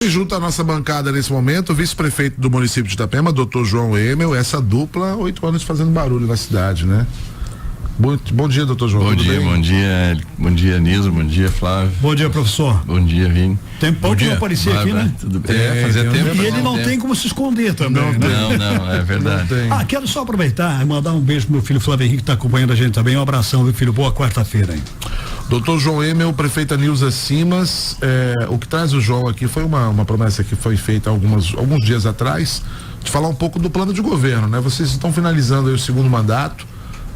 E junto à nossa bancada nesse momento, o vice-prefeito do município de Itapema, doutor João Emel, essa dupla, 8 anos fazendo barulho na cidade, né? Bom dia, doutor João. Bom dia, Nilson, bom dia, Flávio. Bom dia, professor. Bom dia, Vini. Tem pouco que não aparecia aqui, né? Tudo bem. Fazia tempo. E ele não tem como se esconder também, Não, é verdade. Quero só aproveitar e mandar um beijo pro meu filho Flávio Henrique, que tá acompanhando a gente também. Um abração, meu filho. Boa quarta-feira, hein? Doutor João Emel, prefeita Nilza Simas, o que traz o João aqui foi uma promessa que foi feita alguns dias atrás, de falar um pouco do plano de governo, né? Vocês estão finalizando aí o segundo mandato,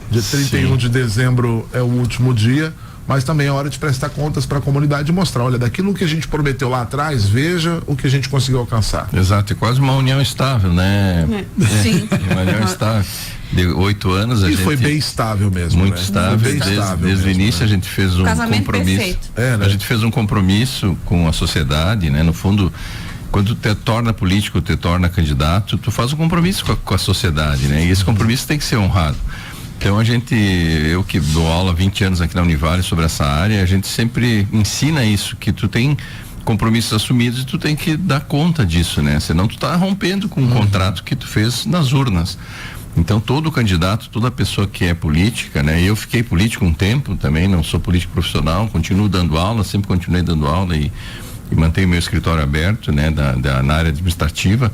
dia 31 de dezembro é o último dia, mas também é hora de prestar contas para a comunidade e mostrar, olha, daquilo que a gente prometeu lá atrás, veja o que a gente conseguiu alcançar. Exato, é quase uma união estável, né? Sim. Uma união estável. De 8 anos a gente... foi bem estável mesmo. Muito né? estável. Desde o início, né? A gente fez um compromisso. Perfeito. Né? A gente fez um compromisso com a sociedade, né? No fundo, quando tu te torna político, te torna candidato, tu faz um compromisso com a sociedade, né? E esse compromisso tem que ser honrado. Então eu que dou aula há 20 anos aqui na Univale sobre essa área, a gente sempre ensina isso, que tu tem compromissos assumidos e tu tem que dar conta disso, né? Senão tu tá rompendo com um contrato que tu fez nas urnas. Então todo candidato, toda pessoa que é política, né? Eu fiquei político um tempo também, não sou político profissional, continuo dando aula, sempre continuei dando aula e mantenho meu escritório aberto, né? Na área administrativa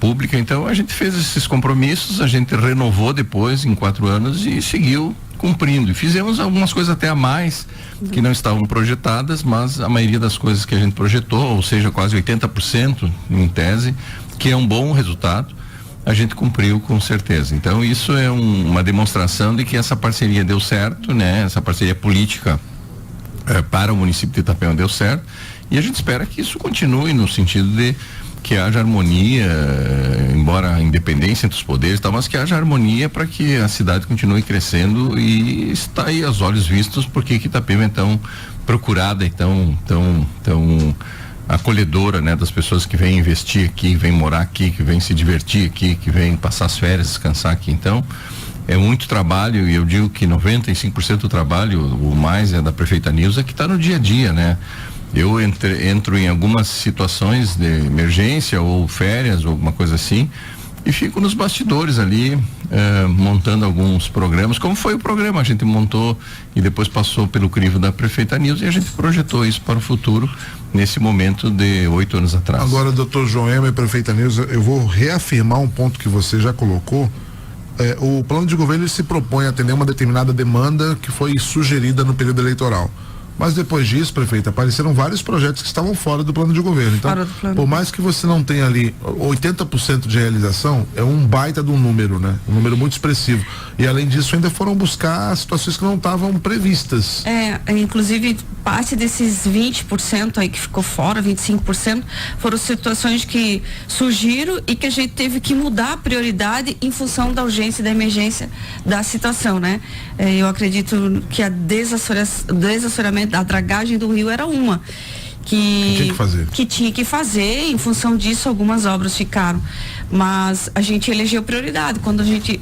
pública. Então a gente fez esses compromissos, a gente renovou depois em 4 anos e seguiu cumprindo, e fizemos algumas coisas até a mais que não estavam projetadas, mas a maioria das coisas que a gente projetou, ou seja, quase 80% em tese, que é um bom resultado, a gente cumpriu com certeza. Então isso é uma demonstração de que essa parceria deu certo, né? Essa parceria política para o município de Itapema deu certo, e a gente espera que isso continue no sentido de que haja harmonia, embora a independência entre os poderes, tá, mas que haja harmonia para que a cidade continue crescendo, e está aí aos olhos vistos porque Itapema é tão procurada e tão acolhedora, né, das pessoas que vêm investir aqui, vêm morar aqui, que vêm se divertir aqui, que vêm passar as férias, descansar aqui. Então é muito trabalho, e eu digo que 95% do trabalho, o mais é da prefeita Nilza, que está no dia a dia, né? Eu entro em algumas situações de emergência ou férias ou alguma coisa assim e fico nos bastidores ali montando alguns programas, como foi o programa, a gente montou e depois passou pelo crivo da prefeita Nilza, e a gente projetou isso para o futuro nesse momento de 8 anos atrás. Agora, doutor João Emel e prefeita Nilza, eu vou reafirmar um ponto que você já colocou. O plano de governo se propõe a atender uma determinada demanda que foi sugerida no período eleitoral. Mas depois disso, prefeita, apareceram vários projetos que estavam fora do plano de governo. Então, por mais que você não tenha ali 80% de realização, é um baita de um número, né? Um número muito expressivo. E além disso, ainda foram buscar situações que não estavam previstas. Inclusive, parte desses 20% aí que ficou fora, 25%, foram situações que surgiram e que a gente teve que mudar a prioridade em função da urgência e da emergência da situação, né? Eu acredito que a desassoreamento da dragagem do rio era uma que tinha que fazer. Em função disso, algumas obras ficaram, mas a gente elegeu prioridade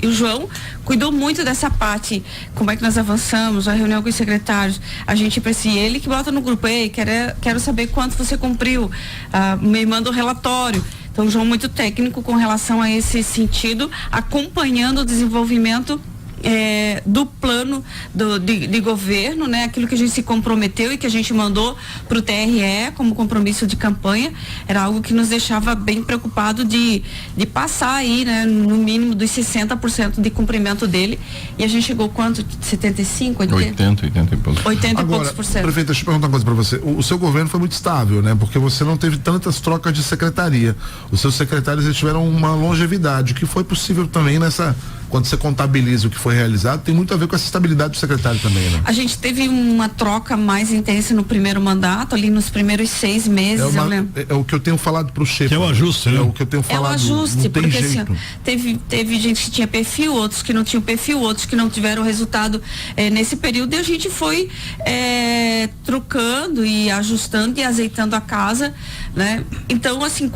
e o João cuidou muito dessa parte, como é que nós avançamos, a reunião com os secretários, a gente precisa, ele que bota no grupo, quero saber quanto você cumpriu, me manda o relatório. Então o João muito técnico com relação a esse sentido, acompanhando o desenvolvimento do plano de governo, né? Aquilo que a gente se comprometeu e que a gente mandou para o TRE como compromisso de campanha, era algo que nos deixava bem preocupado de passar aí, né? No mínimo dos 60% de cumprimento dele, e a gente chegou quanto? 75? 80 e poucos. 80 e poucos por cento. Prefeita, deixa eu perguntar uma coisa para você. O seu governo foi muito estável, né? Porque você não teve tantas trocas de secretaria. Os seus secretários, eles tiveram uma longevidade, o que foi possível também quando você contabiliza o que foi realizado, tem muito a ver com essa estabilidade do secretário também, né? A gente teve uma troca mais intensa no primeiro mandato, ali nos primeiros 6 meses, eu lembro. É o que eu tenho falado pro chefe. Que é o ajuste, né? É o que eu tenho falado. É o ajuste, porque jeito. Assim, teve gente que tinha perfil, outros que não tinham perfil, outros que não tiveram resultado nesse período, e a gente foi trocando e ajustando e azeitando a casa, né? Então, assim,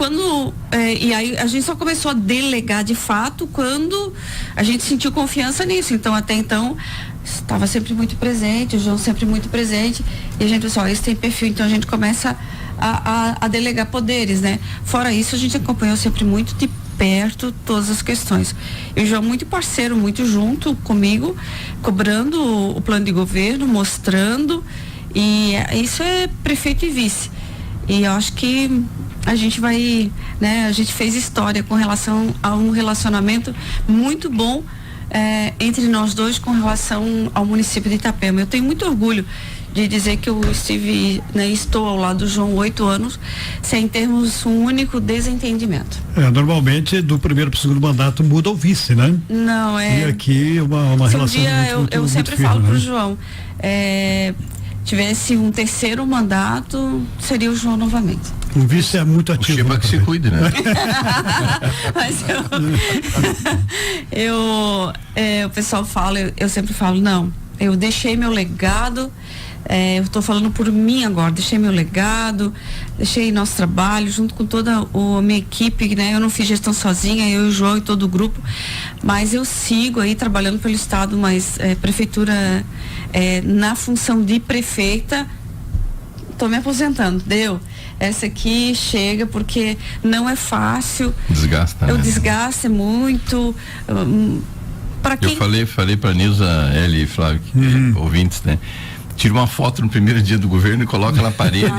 e aí a gente só começou a delegar de fato quando a gente sentiu confiança nisso. Então, até então, estava sempre muito presente, o João sempre muito presente, e a gente pensou, esse tem perfil, então a gente começa a delegar poderes, né? Fora isso, a gente acompanhou sempre muito de perto todas as questões. E o João muito parceiro, muito junto comigo, cobrando o plano de governo, mostrando, e isso é prefeito e vice. E eu acho que a gente vai, né, a gente fez história com relação a um relacionamento muito bom entre nós dois com relação ao município de Itapema. Eu tenho muito orgulho de dizer que eu estou ao lado do João 8 anos, sem termos um único desentendimento. Normalmente do primeiro para o segundo mandato muda o vice, né? Não, E aqui uma se relação um dia muito, eu sempre firme, falo né? pro João, tivesse um terceiro mandato, seria o João novamente. O vice é muito ativo. O Chiba que se cuide, né? Mas o pessoal fala, eu sempre falo, não, eu deixei meu legado, eu estou falando por mim agora, deixei meu legado, deixei nosso trabalho junto com toda a minha equipe, né? Eu não fiz gestão sozinha, eu e o João e todo o grupo, mas eu sigo aí trabalhando pelo estado, mas prefeitura, na função de prefeita, estou me aposentando, deu? Essa aqui chega, porque não é fácil. Desgasta, O né? desgaste é muito. Para quem... Eu falei pra Nilza, Eli e Flávio, ouvintes, né? Tira uma foto no primeiro dia do governo e coloca na parede.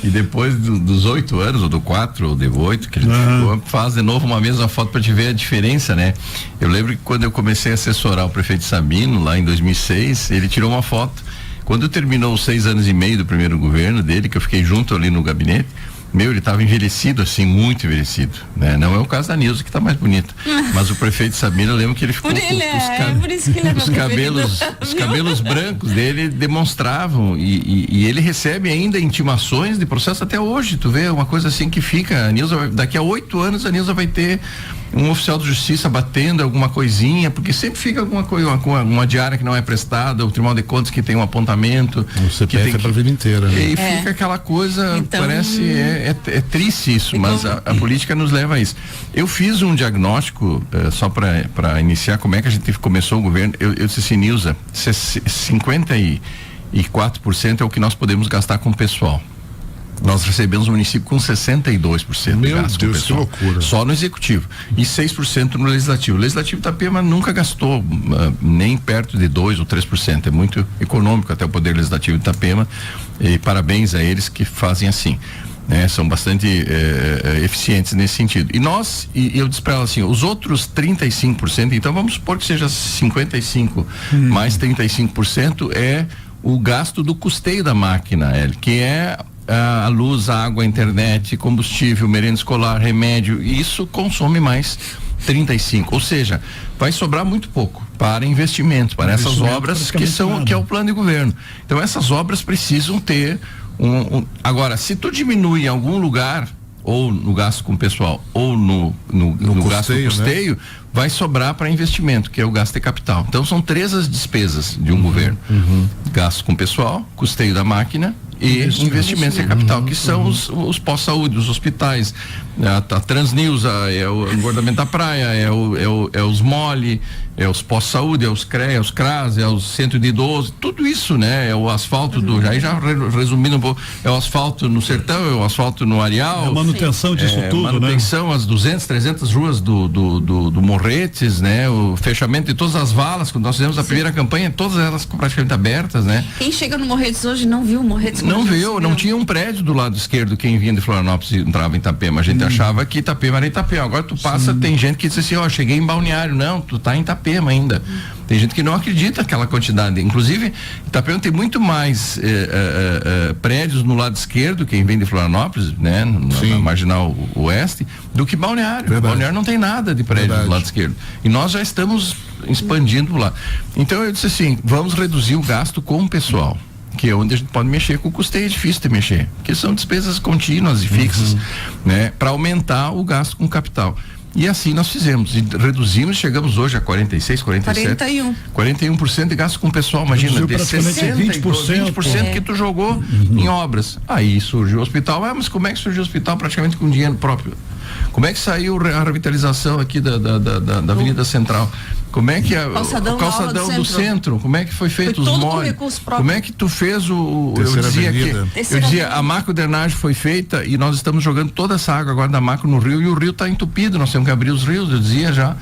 E depois dos 8 anos, ou do 4, ou do 8, que a gente ficou, faz de novo uma mesma foto pra te ver a diferença, né? Eu lembro que quando eu comecei a assessorar o prefeito Sabino, lá em 2006, ele tirou uma foto. Quando terminou os 6 anos e meio do primeiro governo dele, que eu fiquei junto ali no gabinete, ele estava envelhecido, assim, muito envelhecido, né? Não é o caso da Nilza, que está mais bonita, mas o prefeito Sabino, eu lembro que ele ficou por isso que ele é os cabelos brancos dele demonstravam, e ele recebe ainda intimações de processo até hoje, tu vê, uma coisa assim que fica, a Nilza, daqui a 8 anos a Nilza vai ter um oficial de justiça batendo alguma coisinha, porque sempre fica alguma coisa, uma diária que não é prestada, o Tribunal de Contas que tem um apontamento. O CPF é pra vida inteira, né? E fica aquela coisa, então, parece, é triste isso, mas a política nos leva a isso. Eu fiz um diagnóstico, só para iniciar, como é que a gente começou o governo, eu disse assim, Nilza, 54% é o que nós podemos gastar com o pessoal. Nós recebemos o município com 62% de gasto com o pessoal. Que loucura. Só no executivo. E 6% no legislativo. O legislativo Itapema nunca gastou nem perto de 2% ou 3%. É muito econômico até o Poder Legislativo de Itapema. E parabéns a eles que fazem assim. Né? São bastante eficientes nesse sentido. E eu disse para ela assim, os outros 35%, então vamos supor que seja 55% mais 35% é o gasto do custeio da máquina, que é a luz, a água, a internet, combustível, merenda escolar, remédio, isso consome mais 35%, ou seja, vai sobrar muito pouco para investimento, para essas obras que é o plano de governo. Então essas obras precisam ter agora, se tu diminui em algum lugar, ou no gasto com o pessoal, ou no gasto com custeio, né? Vai sobrar para investimento, que é o gasto de capital. Então são 3 as despesas de um governo: gasto com o pessoal, custeio da máquina e investimentos em capital, que são os pós-saúde, os hospitais, a Transnews, é o engordamento da praia, é os mole, é os pós-saúde, é os CREA, é os CRAS, é os centro de idoso, tudo isso, né? É o asfalto aí já resumindo um pouco, é o asfalto no sertão, é o asfalto no areal. É a manutenção disso tudo, manutenção, né? As 200, 300 ruas do Morretes, né? O fechamento de todas as valas, quando nós fizemos a primeira campanha, todas elas praticamente abertas, né? Quem chega no Morretes hoje não viu o Morretes. Não viu, não tinha um prédio do lado esquerdo, quem vinha de Florianópolis e entrava em Itapema, a gente achava que Itapema era Itapema, agora tu passa, tem gente que diz assim, cheguei em Balneário, não, tu tá em Itapema ainda. Tem gente que não acredita aquela quantidade, inclusive Itapema tem muito mais prédios no lado esquerdo, quem vem de Florianópolis, né, na Marginal Oeste, do que Balneário. Verdade. Balneário não tem nada de prédio do lado esquerdo, e nós já estamos expandindo lá. Então eu disse assim, vamos reduzir o gasto com o pessoal, que é onde a gente pode mexer. Com o custeio é difícil de mexer, porque são despesas contínuas e fixas, né? Para aumentar o gasto com capital. E assim nós fizemos, e reduzimos, chegamos hoje a 46, 47. 41% de gasto com o pessoal, imagina, de 20% que tu jogou em obras. Aí surgiu o hospital, mas como é que surgiu o hospital praticamente com dinheiro próprio? Como é que saiu a revitalização aqui da Avenida Central? Como é que o Calçadão do centro, como é que foi feito os moldes? Como é que tu fez eu dizia, a macrodrenagem foi feita e nós estamos jogando toda essa água agora da macro no rio e o rio está entupido, nós temos que abrir os rios, eu dizia já,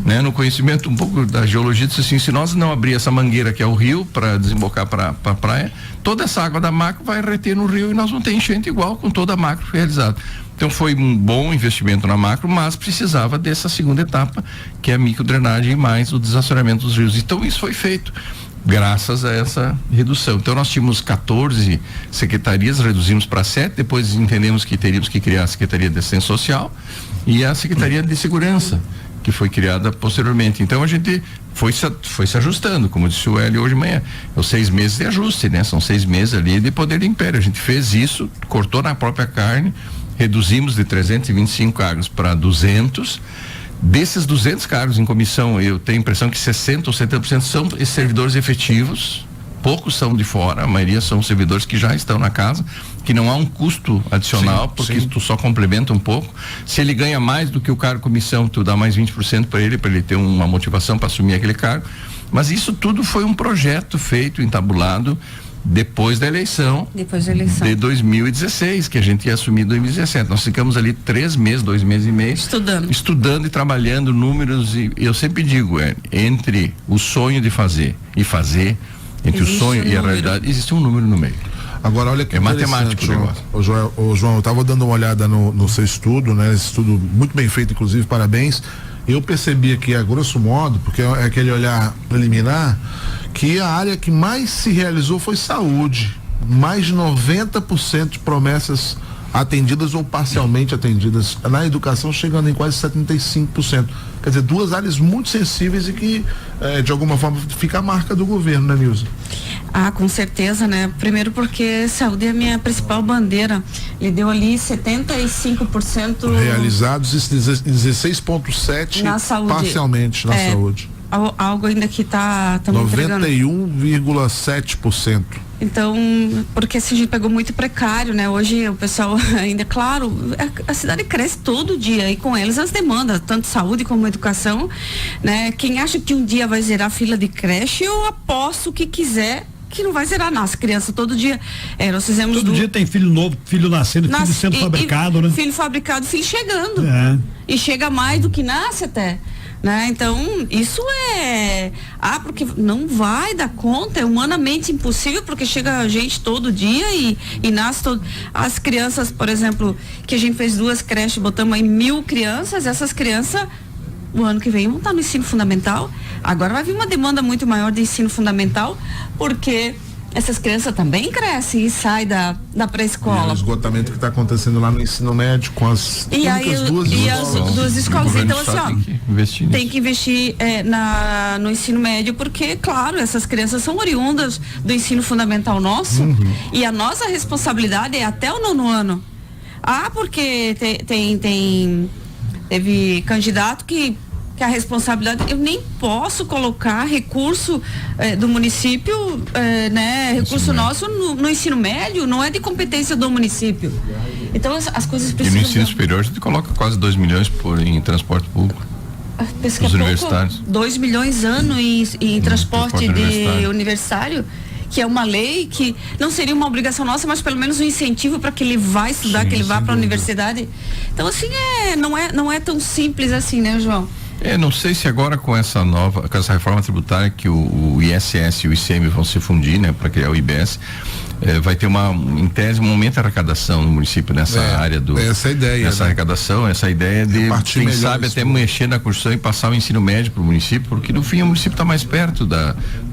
né? No conhecimento um pouco da geologia, disse assim, se nós não abrir essa mangueira que é o rio para desembocar para a praia, toda essa água da macro vai reter no rio e nós vamos ter enchente igual com toda a macro realizada. Então foi um bom investimento na macro, mas precisava dessa segunda etapa, que é a microdrenagem e mais o desassoreamento dos rios. Então isso foi feito graças a essa redução. Então nós tínhamos 14 secretarias, reduzimos para 7, depois entendemos que teríamos que criar a Secretaria de Assistência Social e a Secretaria de Segurança, que foi criada posteriormente. Então a gente foi se ajustando, como disse o Hélio hoje de manhã. Os 6 meses de ajuste, né? São 6 meses ali de poder de império. A gente fez isso, cortou na própria carne, reduzimos de 325 cargos para 200. Desses 200 cargos em comissão, eu tenho a impressão que 60% ou 70% são servidores efetivos, poucos são de fora, a maioria são servidores que já estão na casa, que não há um custo adicional, porque tu só complementa um pouco. Se ele ganha mais do que o cargo comissão, tu dá mais 20% para ele ter uma motivação para assumir aquele cargo. Mas isso tudo foi um projeto feito, entabulado, depois da eleição de 2016, que a gente ia assumir em 2017. Nós ficamos ali 3 meses, 2 meses e meio estudando e trabalhando números, e eu sempre digo, entre o sonho de fazer e fazer, entre existe o sonho e a realidade, existe um número no meio. Agora olha que matemático, João, eu estava dando uma olhada no seu estudo, né? Esse estudo muito bem feito, inclusive, parabéns. Eu percebi aqui, a grosso modo, porque é aquele olhar preliminar, que a área que mais se realizou foi saúde. Mais de 90% de promessas atendidas ou parcialmente atendidas. Na educação chegando em quase 75%. Quer dizer, 2 áreas muito sensíveis e que de alguma forma fica a marca do governo, né, Nilza? Ah, com certeza, né? Primeiro porque saúde é a minha principal bandeira. Ele deu ali 75% realizados, 16,7% na saúde, parcialmente na saúde. Algo ainda que está 91,7%. Então, porque assim, a gente pegou muito precário, né? Hoje o pessoal ainda, claro, a cidade cresce todo dia e com eles as demandas, tanto saúde como educação, né? Quem acha que um dia vai zerar a fila de creche, eu aposto o que quiser que não vai zerar, nas crianças todo dia. Nós fizemos todo dia tem filho novo, filho nascendo, filho sendo fabricado, né? Filho fabricado, filho chegando. E chega mais do que nasce até. Né? Então, isso porque não vai dar conta, é humanamente impossível, porque chega gente todo dia e nasce as crianças, por exemplo, que a gente fez 2 creches, botamos aí 1.000 crianças, essas crianças o ano que vem vão estar no ensino fundamental. Agora vai vir uma demanda muito maior de ensino fundamental, porque essas crianças também crescem e saem da pré-escola. O esgotamento que está acontecendo lá no ensino médio com as duas escolas. Então, assim, tem que investir no ensino médio, porque, claro, essas crianças são oriundas do ensino fundamental nosso, e a nossa responsabilidade é até o 9º ano. Porque teve candidato que a responsabilidade, eu nem posso colocar recurso do município, recurso nosso no ensino médio, não é de competência do município. Então as coisas precisam. E no ensino superior a gente coloca quase 2 milhões em transporte público. Os universitários. 2 milhões ano em transporte de universitário, que é uma lei que não seria uma obrigação nossa, mas pelo menos um incentivo para que ele vá estudar, que ele vá para a universidade. Então, assim, não é tão simples assim, né, João? Não sei se agora com essa reforma tributária que o ISS e o ICM vão se fundir, né, para criar o IBS, vai ter em tese um aumento da arrecadação no município nessa área essa ideia, nessa arrecadação, essa ideia de quem sabe até mexer na Constituição e passar o ensino médio para o município, porque no fim o município está mais perto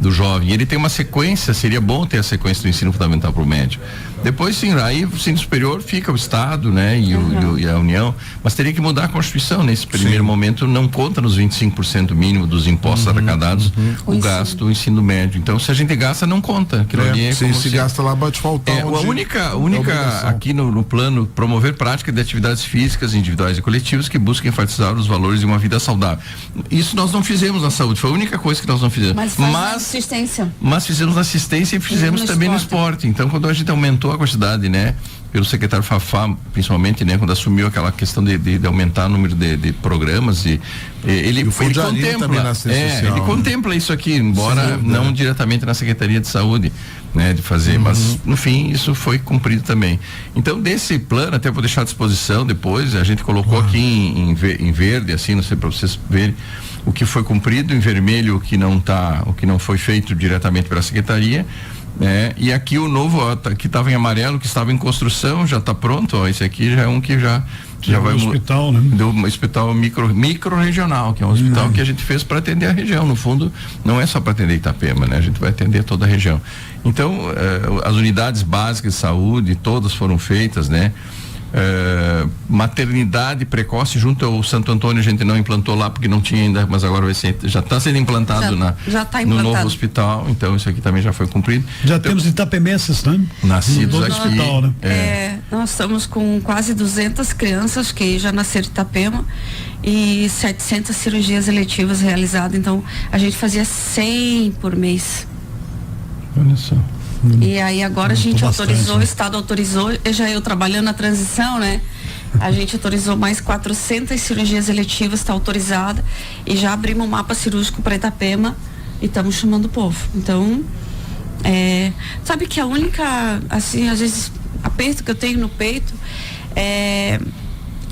do jovem. Ele tem uma sequência, seria bom ter a sequência do ensino fundamental para o médio. Depois sim, aí o ensino superior fica o Estado, né, e a União, mas teria que mudar a Constituição. Nesse primeiro momento não conta nos 25% mínimo dos impostos arrecadados o gasto do ensino médio. Então, se a gente gasta, não conta. Aquilo ali é como se gasta lá, vai te faltar. A única aqui no plano, promover prática de atividades físicas, individuais e coletivas que busquem enfatizar os valores de uma vida saudável. Isso nós não fizemos na saúde, foi a única coisa que nós não fizemos. Mas fizemos na assistência e fizemos também no esporte. Então, quando a gente aumentou a quantidade, né, pelo secretário Fafá, principalmente, né, quando assumiu aquela questão de aumentar o número de programas e Ele também na assistência social, ele contempla isso aqui, embora não diretamente na Secretaria de Saúde, né, de fazer, mas no fim isso foi cumprido também. Então desse plano, até vou deixar à disposição depois, a gente colocou aqui em verde, assim, não sei, para vocês verem o que foi cumprido, em vermelho o que não foi feito diretamente pela Secretaria, né? E aqui o novo, que estava em amarelo, que estava em construção, já está pronto, ó, esse aqui já é um que já vai hospital, né? Do hospital micro-regional, que é um hospital que a gente fez para atender a região. No fundo, não é só para atender Itapema, né? A gente vai atender toda a região. Então, as unidades básicas de saúde, todas foram feitas, né? Maternidade precoce junto ao Santo Antônio a gente não implantou lá porque não tinha ainda, mas agora já está sendo implantado no novo hospital, então isso aqui também já foi cumprido. Já temos itapemenses, né? Nascidos aqui. Hospital, né? Nós estamos com quase 200 crianças que já nasceram em Itapema e 700 cirurgias eletivas realizadas, então a gente fazia 100 por mês. Olha só. E aí agora a gente autorizou, né? o Estado autorizou, eu trabalhando na transição, né? A gente autorizou mais 400 cirurgias eletivas, está autorizada, e já abrimos um mapa cirúrgico para Itapema e estamos chamando o povo. Então, sabe que a única, assim, às vezes, aperto que eu tenho no peito é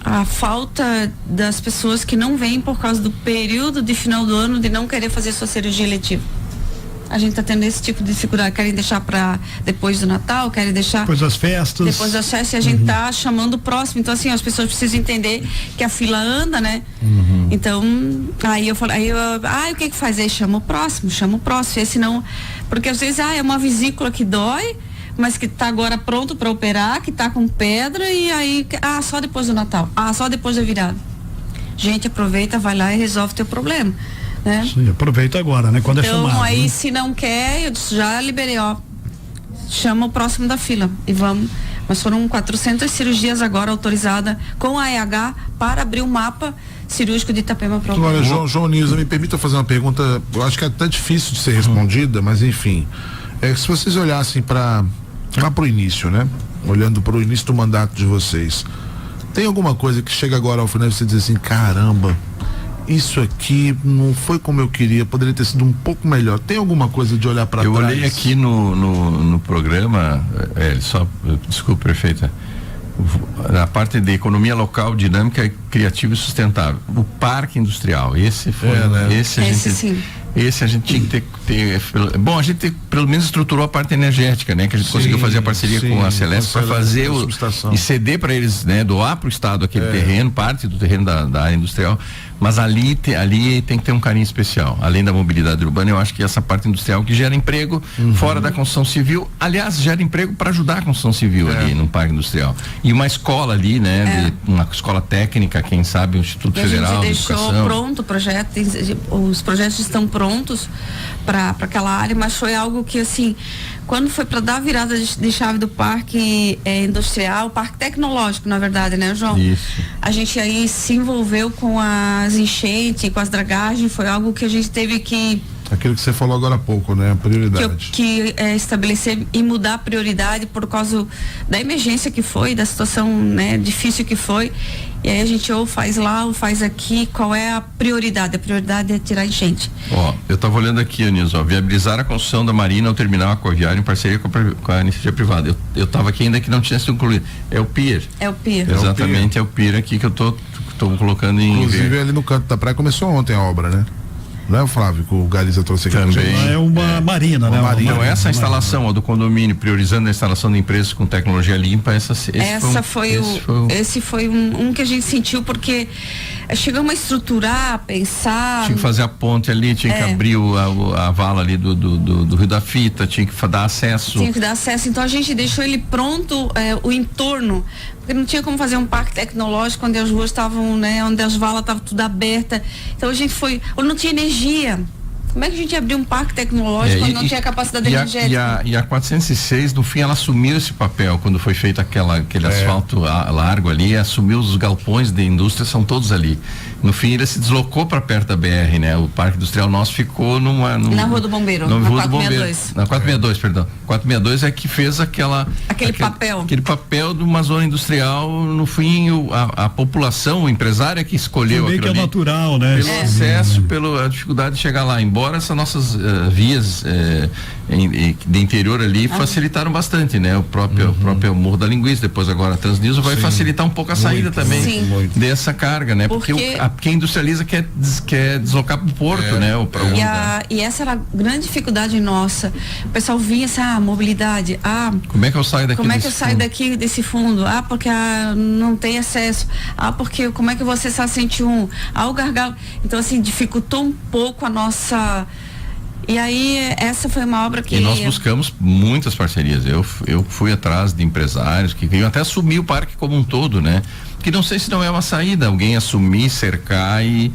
a falta das pessoas que não vêm por causa do período de final do ano de não querer fazer sua cirurgia eletiva. A gente está tendo esse tipo de dificuldade, querem deixar para depois do Natal, querem deixar depois das festas, e a gente tá chamando o próximo. Então, assim, as pessoas precisam entender que a fila anda, né? Então, aí eu falei, o que faz? Aí chama o próximo, esse não, porque às vezes, é uma vesícula que dói, mas que tá agora pronto para operar, que tá com pedra, e aí, só depois do Natal, só depois da virada. Gente, aproveita, vai lá e resolve teu problema. Né? Sim, aproveita agora, né? Quando então, é chamado. Aí, né? Se não quer, eu já liberei, chama o próximo da fila e vamos. Mas foram 400 cirurgias agora autorizadas com a EH para abrir o mapa cirúrgico de Itapema para o Olha, João Nilza, me permita fazer uma pergunta, eu acho que é até difícil de ser respondida, mas enfim, se vocês olhassem lá pro início, né? Olhando pro início do mandato de vocês, tem alguma coisa que chega agora ao final e você diz assim, caramba, isso aqui não foi como eu queria, poderia ter sido um pouco melhor. Tem alguma coisa de olhar para trás? Eu olhei aqui no programa, desculpe, prefeita, na parte de economia local, dinâmica, criativa e sustentável. O parque industrial, esse foi, esse a gente tinha que ter bom, a gente pelo menos estruturou a parte energética, né? Que a gente conseguiu fazer a parceria com a Celeste para fazer e ceder para eles, né? Doar para o Estado aquele terreno, parte do terreno da área industrial, mas ali tem que ter um carinho especial. Além da mobilidade urbana, eu acho que essa parte industrial que gera emprego fora da construção civil, aliás, gera emprego para ajudar a construção civil ali no parque industrial. E uma escola ali, né? Uma escola técnica, quem sabe, o Instituto Federal de Educação. A gente deixou pronto o projeto, os projetos estão prontos para aquela área, mas foi algo que, assim, quando foi para dar a virada de chave do parque industrial, parque tecnológico, na verdade, né, João? Isso. A gente aí se envolveu com as enchentes, com as dragagens, foi algo que a gente teve que... Aquilo que você falou agora há pouco, né? A prioridade. Que estabelecer e mudar a prioridade por causa da emergência que foi, da situação, né, difícil que foi. E aí a gente ou faz lá ou faz aqui, qual é a prioridade? A prioridade é tirar enchente. Eu estava olhando aqui, Anísio, viabilizar a construção da marina ao terminal aquaviário em parceria com a iniciativa privada. Eu estava aqui ainda que não tinha sido concluído. É o PIR. É o PIR. Exatamente, é o PIR aqui que eu tô colocando em... Inclusive ali no canto da praia começou ontem a obra, né? Não é o Flávio que o Galiza trouxe aqui? Também. É uma marina, né? Então essa instalação do condomínio, priorizando a instalação de empresas com tecnologia limpa, esse foi um que a gente sentiu, porque chegamos a estruturar, pensar. Tinha que fazer a ponte ali, tinha que abrir a vala ali do Rio da Fita, tinha que dar acesso. Então a gente deixou ele pronto, o entorno, porque não tinha como fazer um parque tecnológico onde as ruas estavam, né, onde as valas estavam tudo abertas. Então a gente foi, ou não tinha energia. Como é que a gente abriu um parque tecnológico quando não tinha capacidade energética? E a 406, no fim, ela assumiu esse papel quando foi feito aquele asfalto largo ali, assumiu os galpões de indústria, são todos ali. No fim, ele se deslocou para perto da BR, né? O parque industrial nosso ficou na Rua do Bombeiro, na Rua do Bombeiro. Na 462, perdão. 462 é que fez aquele papel de uma zona industrial. No fim, a população, o empresário é que escolheu aquilo que é natural, né? Pelo acesso, pela dificuldade de chegar lá. Embora essas nossas vias de interior ali facilitaram bastante, né? O próprio Morro da Linguiça, depois agora a Transnilson vai facilitar um pouco a saída também dessa carga, né? Porque quem industrializa quer deslocar para o porto, né? E essa era a grande dificuldade nossa. O pessoal vinha assim, mobilidade, como é que eu saio daqui? Como é que eu saio daqui desse fundo? Porque não tem acesso. Porque como é que você está 101? O gargalo. Então, assim, dificultou um pouco a nossa. E aí, essa foi uma obra que... E nós buscamos muitas parcerias. Eu fui atrás de empresários que queriam até assumir o parque como um todo, né? Que não sei se não é uma saída, alguém assumir, cercar e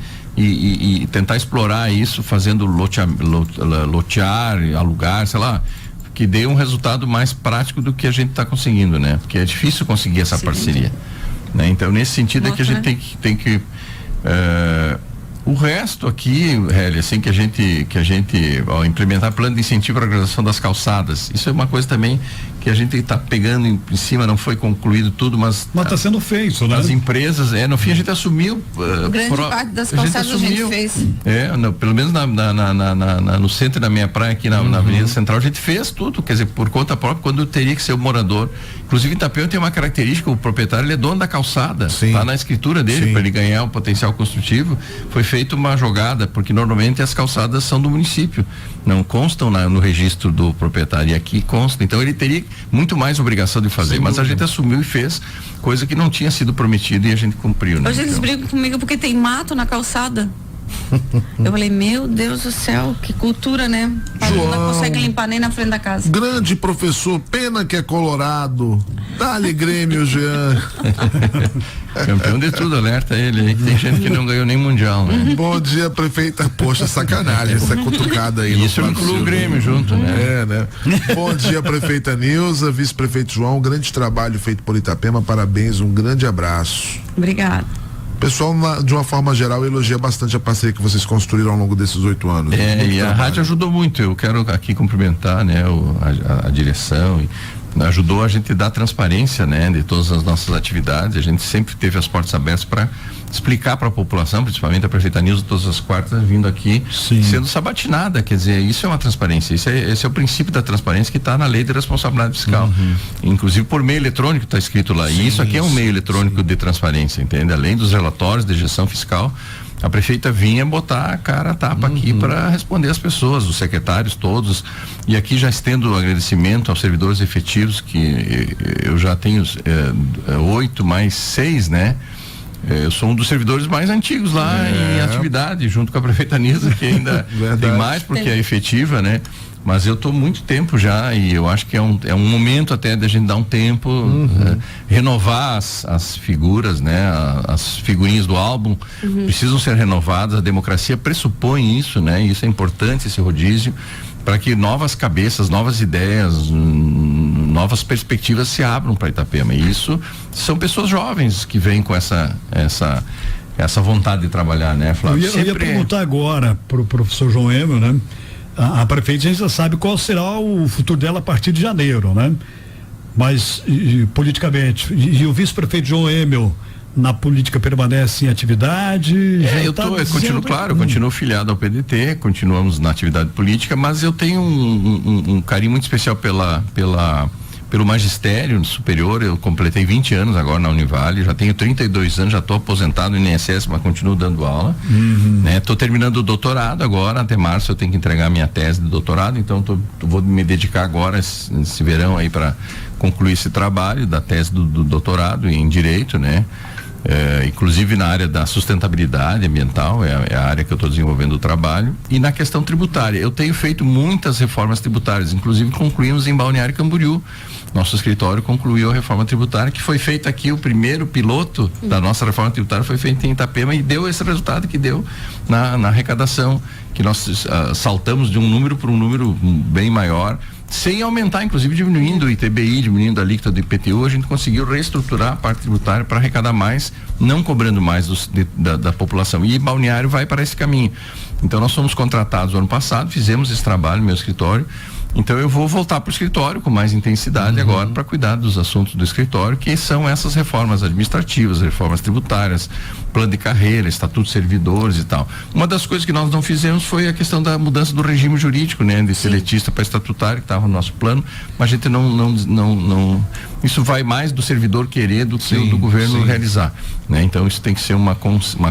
tentar explorar isso, fazendo lotear, alugar, sei lá, que dê um resultado mais prático do que a gente está conseguindo, né? Porque é difícil conseguir essa parceria, né? Então, nesse sentido é que a gente tem que o resto aqui, Heli, assim, que a gente ao implementar plano de incentivo para a organização das calçadas, isso é uma coisa também que a gente está pegando em cima, não foi concluído tudo, mas está sendo feito, né? As empresas, no fim a gente assumiu. Grande parte das calçadas a gente fez. Pelo menos no centro da minha praia, aqui na Avenida Central, a gente fez tudo, quer dizer, por conta própria, quando teria que ser o morador. Inclusive, Itapema tem uma característica, o proprietário, ele é dono da calçada. Está na escritura dele, para ele ganhar o potencial construtivo, foi feita uma jogada, porque normalmente as calçadas são do município, não constam no registro do proprietário, e aqui consta. Então, ele teria muito mais obrigação de fazer, mas a gente assumiu e fez, coisa que não tinha sido prometida e a gente cumpriu, né? Hoje eles brigam comigo porque tem mato na calçada. Eu falei, meu Deus do céu, que cultura, né? João, não consegue limpar nem na frente da casa. Grande professor, pena que é colorado. Dá-lhe Grêmio, Jean. Campeão de tudo, alerta ele aí, que tem gente que não ganhou nem mundial, né? Bom dia, prefeita. Poxa, sacanagem, essa cutucada aí. Isso inclui o Grêmio junto, né? né? Bom dia, prefeita Nilza, vice-prefeito João, grande trabalho feito por Itapema, parabéns, um grande abraço. Obrigada. O pessoal, de uma forma geral, elogia bastante a parceria que vocês construíram ao longo desses 8 anos. E a rádio ajudou muito. Eu quero aqui cumprimentar, né, a direção. Ajudou a gente a dar transparência, né, de todas as nossas atividades. A gente sempre teve as portas abertas para explicar para a população, principalmente a prefeita Nilza, todas as quartas vindo aqui, sendo sabatinada. Quer dizer, isso é uma transparência. Esse é o princípio da transparência que está na lei de responsabilidade fiscal. Inclusive por meio eletrônico está escrito lá. E isso aqui é um meio eletrônico de transparência, entende? Além dos relatórios de gestão fiscal, a prefeita vinha botar a cara a tapa aqui para responder as pessoas, os secretários todos, e aqui já estendo o agradecimento aos servidores efetivos, que eu já tenho 8 mais 6, né? Eu sou um dos servidores mais antigos lá em atividade, junto com a prefeita Nilza, que ainda tem mais porque é efetiva, né? Mas eu estou muito tempo já e eu acho que é um momento até da gente dar um tempo, renovar as figuras, né? As figurinhas do álbum precisam ser renovadas, a democracia pressupõe isso, né? E isso é importante, esse rodízio, para que novas cabeças, novas ideias, novas perspectivas se abram para Itapema. E isso são pessoas jovens que vêm com essa vontade de trabalhar, né, Flávio? Eu ia perguntar agora pro professor João Emel, né? A prefeita já sabe qual será o futuro dela a partir de janeiro, né? Mas politicamente, e o vice-prefeito João Emel na política permanece em atividade? Eu continuo filiado ao PDT, continuamos na atividade política, mas eu tenho um carinho muito especial pelo magistério superior. Eu completei 20 anos agora na Univale, já tenho 32 anos, já estou aposentado no INSS, mas continuo dando aula, né? Estou terminando o doutorado agora, até março eu tenho que entregar minha tese de doutorado, então vou me dedicar agora esse verão aí para concluir esse trabalho da tese do doutorado em Direito, né? inclusive na área da sustentabilidade ambiental, é a área que eu estou desenvolvendo o trabalho, e na questão tributária. Eu tenho feito muitas reformas tributárias, inclusive concluímos em Balneário Camboriú. Nosso escritório concluiu a reforma tributária, que foi feita aqui, o primeiro piloto da nossa reforma tributária foi feito em Itapema e deu esse resultado que deu na arrecadação, que nós saltamos de um número para um número bem maior, sem aumentar, inclusive diminuindo o ITBI, diminuindo a alíquota do IPTU, a gente conseguiu reestruturar a parte tributária para arrecadar mais, não cobrando mais da população. E Balneário vai para esse caminho. Então nós fomos contratados no ano passado, fizemos esse trabalho no meu escritório. Então eu vou voltar para o escritório com mais intensidade agora para cuidar dos assuntos do escritório, que são essas reformas administrativas, reformas tributárias, plano de carreira, estatuto de servidores e tal. Uma das coisas que nós não fizemos foi a questão da mudança do regime jurídico, né, de seletista para estatutário, que estava no nosso plano, mas a gente não isso vai mais do servidor querer do que do governo realizar, né? Então isso tem que ser uma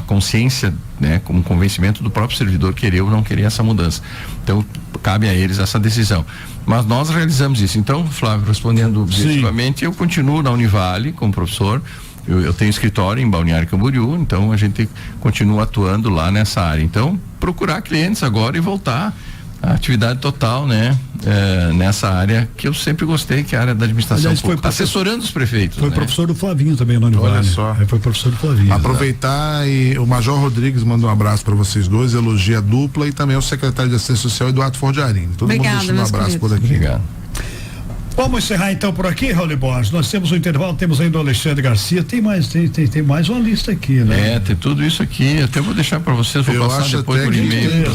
consciência, né, como convencimento do próprio servidor querer ou não querer essa mudança. Então cabe a eles essa decisão. Mas nós realizamos isso. Então, Flávio, respondendo objetivamente, eu continuo na Univale como professor. Eu tenho escritório em Balneário Camboriú, então a gente continua atuando lá nessa área. Então, procurar clientes agora e voltar à atividade total, né? Nessa área que eu sempre gostei, que é a área da administração pública, assessorando os prefeitos. Foi professor do Flavinho também na Univale. Olha só. Foi professor do Flavinho. Aproveitar e o Major Rodrigues mandou um abraço para vocês dois, elogia a dupla, e também o secretário de Assistência Social, Eduardo Fordiarini. Todo mundo deixando um abraço por aqui. Obrigado. Vamos encerrar então por aqui, Raul Borges. Nós temos um intervalo, temos ainda o Alexandre Garcia, tem mais uma lista aqui, né? Tem tudo isso aqui, até vou deixar para vocês, vou passar depois por e-mail.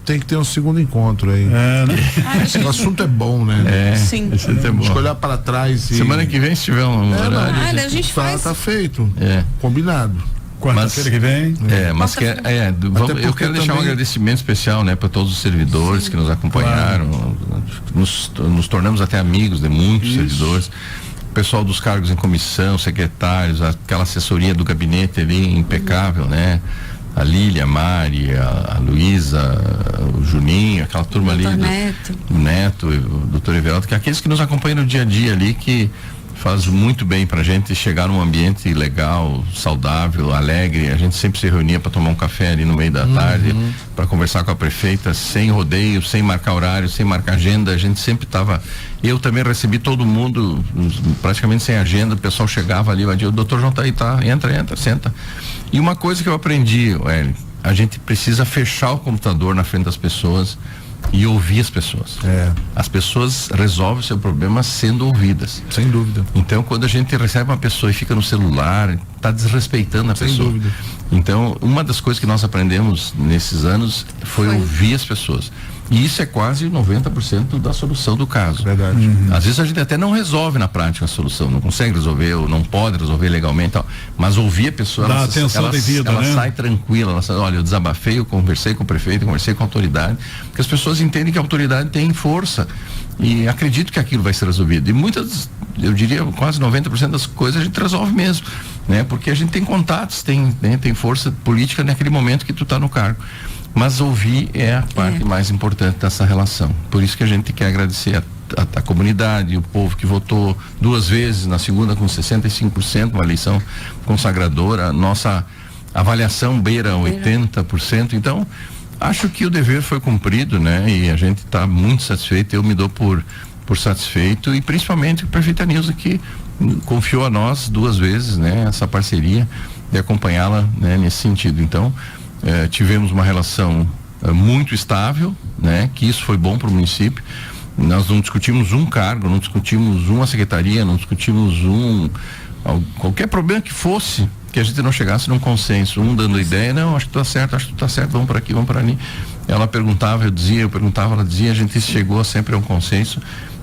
Tem que ter um segundo encontro aí. Né? O assunto é bom, né? Sim. É bom. Acho que olhar para trás e... Semana que vem, se tiver um horário... a gente faz. Tá feito. Combinado. Quarta-feira que vem. Eu quero deixar um agradecimento especial, né, para todos os servidores que nos acompanharam. Nos tornamos até amigos de muitos servidores. O pessoal dos cargos em comissão, secretários, aquela assessoria do gabinete ali impecável, né? A Lília, a Mari, a Luísa, o Juninho, aquela turma ali. O Neto, o doutor Everaldo, que é aqueles que nos acompanham no dia a dia ali, que faz muito bem pra gente chegar num ambiente legal, saudável, alegre. A gente sempre se reunia para tomar um café ali no meio da tarde, para conversar com a prefeita, sem rodeio, sem marcar horário, sem marcar agenda. A gente sempre tava... Eu também recebi todo mundo praticamente sem agenda. O pessoal chegava ali, o doutor João tá aí, tá? Entra, senta. E uma coisa que eu aprendi, a gente precisa fechar o computador na frente das pessoas e ouvir as pessoas. As pessoas resolvem o seu problema sendo ouvidas. Sem dúvida. Então, quando a gente recebe uma pessoa e fica no celular, está desrespeitando a pessoa. Sem dúvida. Então, uma das coisas que nós aprendemos nesses anos foi ouvir as pessoas. E isso é quase 90% da solução do caso. Verdade. Às vezes a gente até não resolve na prática a solução, não consegue resolver ou não pode resolver legalmente, tal, mas ouvir a pessoa, ela sai tranquila, ela sai, olha, eu desabafei, eu conversei com o prefeito, conversei com a autoridade, porque as pessoas entendem que a autoridade tem força e acredito que aquilo vai ser resolvido. E muitas, eu diria quase 90% das coisas a gente resolve mesmo, né? Porque a gente tem contatos, tem força política naquele momento que tu está no cargo. Mas ouvir é a parte mais importante dessa relação. Por isso que a gente quer agradecer a comunidade, o povo que votou 2 vezes, na segunda com 65%, uma eleição consagradora. Nossa avaliação beira 80%. Então, acho que o dever foi cumprido, né? E a gente está muito satisfeito. Eu me dou por satisfeito, e principalmente o prefeito Anilson, que confiou a nós 2 vezes, né? Essa parceria, de acompanhá-la, né? Nesse sentido. Então, tivemos uma relação muito estável, né? Que isso foi bom para o município. Nós não discutimos um cargo, não discutimos uma secretaria, não discutimos qualquer problema que fosse, que a gente não chegasse num consenso, dando ideia, não, acho que tá certo, vamos para aqui, vamos para ali. Ela perguntava, eu perguntava, ela dizia, a gente chegou sempre a um consenso,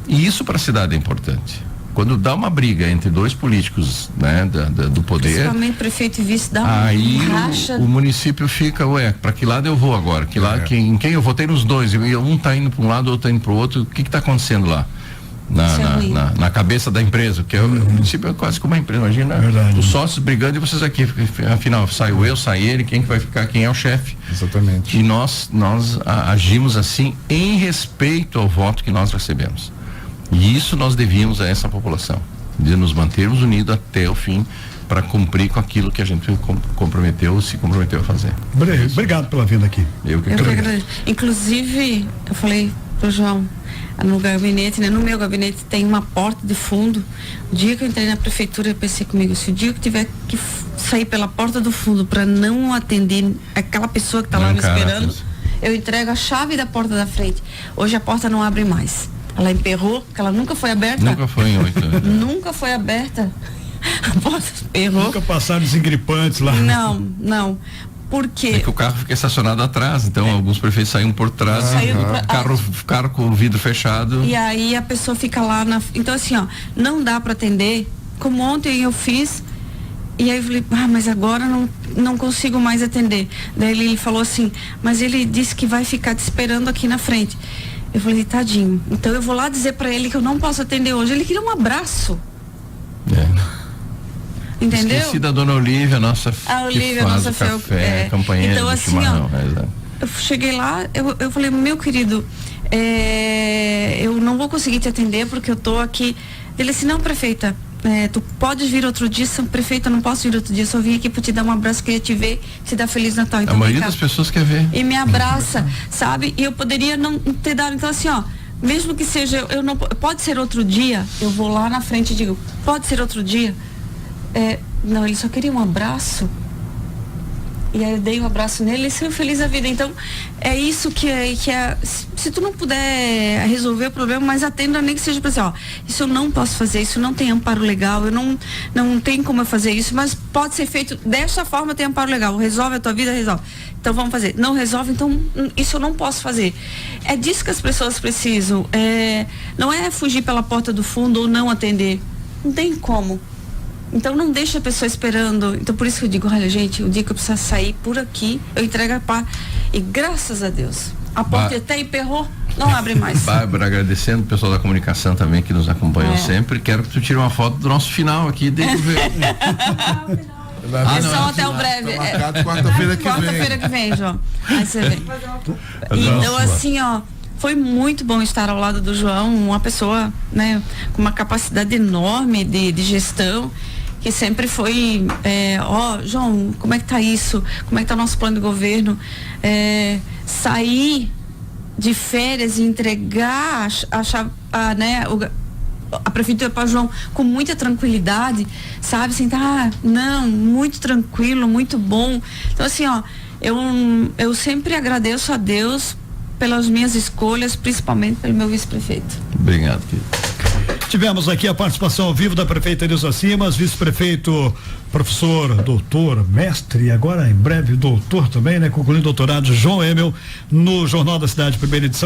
e isso para a cidade é importante. Quando dá uma briga entre 2 políticos, né, do poder, principalmente prefeito e vice, dá uma racha. O município fica, para que lado eu vou agora? Em quem eu votei nos 2, e um tá indo para um lado, outro tá indo para o outro, o que tá acontecendo lá? Na cabeça da empresa, que o município é quase como uma empresa, imagina, os sócios brigando e vocês aqui, afinal, saiu eu, sai ele, quem que vai ficar, quem é o chefe? Exatamente. E nós agimos assim em respeito ao voto que nós recebemos. E isso nós devíamos a essa população, de nos mantermos unidos até o fim, para cumprir com aquilo que a gente se comprometeu a fazer. Obrigado pela vinda aqui. Eu que agradeço. Inclusive, eu falei pro João, no gabinete, né? No meu gabinete tem uma porta de fundo. O dia que eu entrei na prefeitura, eu pensei comigo, se o dia que eu tiver que sair pela porta do fundo para não atender aquela pessoa que tá lá me esperando, eu entrego a chave da porta da frente. Hoje a porta não abre mais. Ela emperrou, porque ela nunca foi aberta. Nunca foi em 8 anos. Nunca foi aberta. A porta emperrou. Nunca passaram desengripantes lá. Não. Porque é que o carro fica estacionado atrás, então alguns prefeitos saíram por trás, carro com o vidro fechado. E aí a pessoa fica lá então assim, ó, não dá para atender, como ontem eu fiz, e aí eu falei, mas agora não consigo mais atender. Daí ele falou assim, mas ele disse que vai ficar te esperando aqui na frente. Eu falei, tadinho, então eu vou lá dizer para ele que eu não posso atender hoje. Ele queria um abraço. Entendeu? Esqueci da dona Olívia, nossa café, companheira então, do assim, chimarrão. Eu cheguei lá, eu falei, meu querido, eu não vou conseguir te atender porque eu tô aqui. Ele disse, não, prefeita, tu podes vir outro dia. Prefeita, eu não posso vir outro dia, só vim aqui para te dar um abraço, queria te ver, te dar Feliz Natal. Então, a maioria das pessoas quer ver. E me abraça, sabe? E eu poderia não ter dado, então assim, ó, mesmo que seja, eu não, pode ser outro dia, eu vou lá na frente e digo, pode ser outro dia. Não, ele só queria um abraço. E aí eu dei um abraço nele e saiu feliz da vida. Então, é isso que é. Se tu não puder resolver o problema, mas atenda, nem que seja para dizer, isso eu não posso fazer, isso não tem amparo legal, eu não tem como eu fazer isso, mas pode ser feito dessa forma, tem amparo legal. Resolve a tua vida, resolve. Então vamos fazer. Não resolve, então isso eu não posso fazer. É disso que as pessoas precisam. Não é fugir pela porta do fundo ou não atender. Não tem como. Então não deixa a pessoa esperando. Então por isso que eu digo, olha gente, o dia que eu precisar sair por aqui, eu entrego a pá. E graças a Deus, a porta até emperrou, não abre mais. Bárbara, agradecendo o pessoal da comunicação também que nos acompanhou sempre. Quero que tu tire uma foto do nosso final aqui, deixa eu ver. Só até o breve. Quarta-feira que vem. Quarta-feira que vem, João. Aí você vem. Então assim, foi muito bom estar ao lado do João, uma pessoa, né, com uma capacidade enorme de gestão, que sempre foi, João, como é que tá isso? Como é que tá o nosso plano de governo? Sair de férias e entregar a prefeitura para João com muita tranquilidade, sabe? Sentar, muito tranquilo, muito bom. Então assim, eu sempre agradeço a Deus pelas minhas escolhas, principalmente pelo meu vice-prefeito. Obrigado, querido. Tivemos aqui a participação ao vivo da prefeita Neuza Simas, vice-prefeito, professor, doutor, mestre, e agora em breve doutor também, né? Concluindo doutorado, João Emel, no Jornal da Cidade, primeira edição.